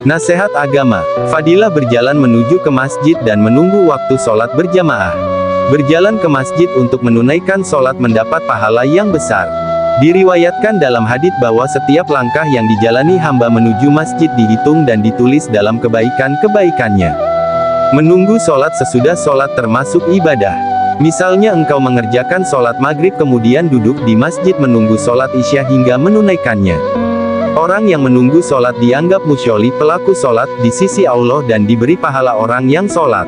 Nasihat agama, fadilah berjalan menuju ke masjid dan menunggu waktu sholat berjamaah. Berjalan ke masjid untuk menunaikan sholat mendapat pahala yang besar. Diriwayatkan dalam hadits bahwa setiap langkah yang dijalani hamba menuju masjid dihitung dan ditulis dalam kebaikan-kebaikannya. Menunggu sholat sesudah sholat termasuk ibadah. Misalnya engkau mengerjakan sholat maghrib kemudian duduk di masjid menunggu sholat isya hingga menunaikannya. Orang yang menunggu sholat dianggap musyoli pelaku sholat di sisi Allah dan diberi pahala orang yang sholat.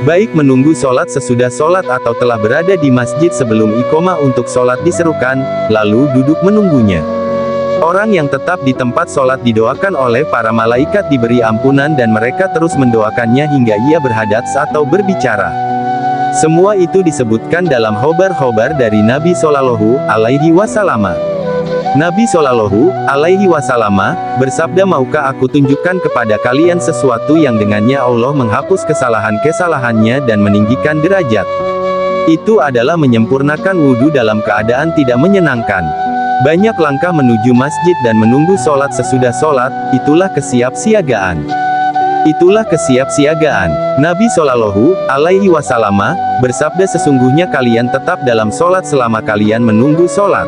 Baik menunggu sholat sesudah sholat atau telah berada di masjid sebelum iqomah untuk sholat diserukan, lalu duduk menunggunya. Orang yang tetap di tempat sholat didoakan oleh para malaikat diberi ampunan dan mereka terus mendoakannya hingga ia berhadaats atau berbicara. Semua itu disebutkan dalam khobar-khobar dari Nabi Shallallahu Alaihi Wasallam. Nabi Shallallahu Alaihi Wasallam bersabda, maukah aku tunjukkan kepada kalian sesuatu yang dengannya Allah menghapus kesalahan-kesalahannya dan meninggikan derajat? Itu adalah menyempurnakan wudhu dalam keadaan tidak menyenangkan. Banyak langkah menuju masjid dan menunggu sholat sesudah sholat, itulah kesiapsiagaan. Itulah kesiapsiagaan. Nabi Shallallahu Alaihi Wasallam bersabda, sesungguhnya kalian tetap dalam sholat selama kalian menunggu sholat.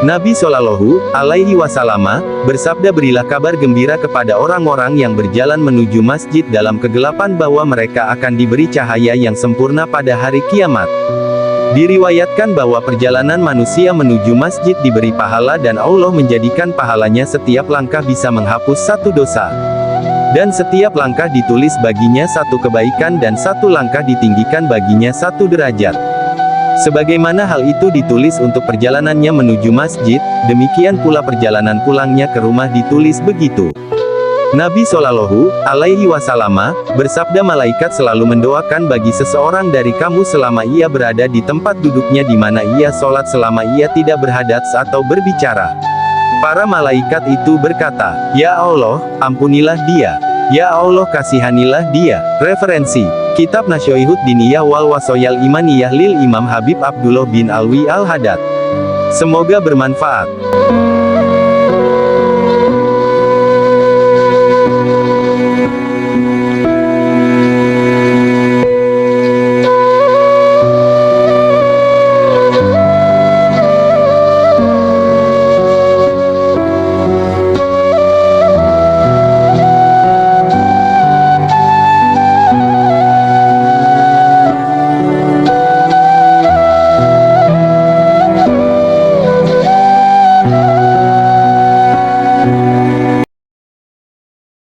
Nabi Shallallahu Alaihi Wasallam bersabda, berilah kabar gembira kepada orang-orang yang berjalan menuju masjid dalam kegelapan bahwa mereka akan diberi cahaya yang sempurna pada hari kiamat. Diriwayatkan bahwa perjalanan manusia menuju masjid diberi pahala dan Allah menjadikan pahalanya setiap langkah bisa menghapus satu dosa. Dan setiap langkah ditulis baginya satu kebaikan dan satu langkah ditinggikan baginya satu derajat. Sebagaimana hal itu ditulis untuk perjalanannya menuju masjid, demikian pula perjalanan pulangnya ke rumah ditulis begitu. Nabi Shallallahu Alaihi Wasallam bersabda, malaikat selalu mendoakan bagi seseorang dari kamu selama ia berada di tempat duduknya di mana ia sholat selama ia tidak berhadaats atau berbicara. Para malaikat itu berkata, ya Allah, ampunilah dia. Ya Allah, kasihanilah dia. Referensi Kitab Nasyaihud Diniyah wal Wasoyal Imaniyah lil Imam Habib Abdullah bin Alwi Al-Haddad. Semoga bermanfaat.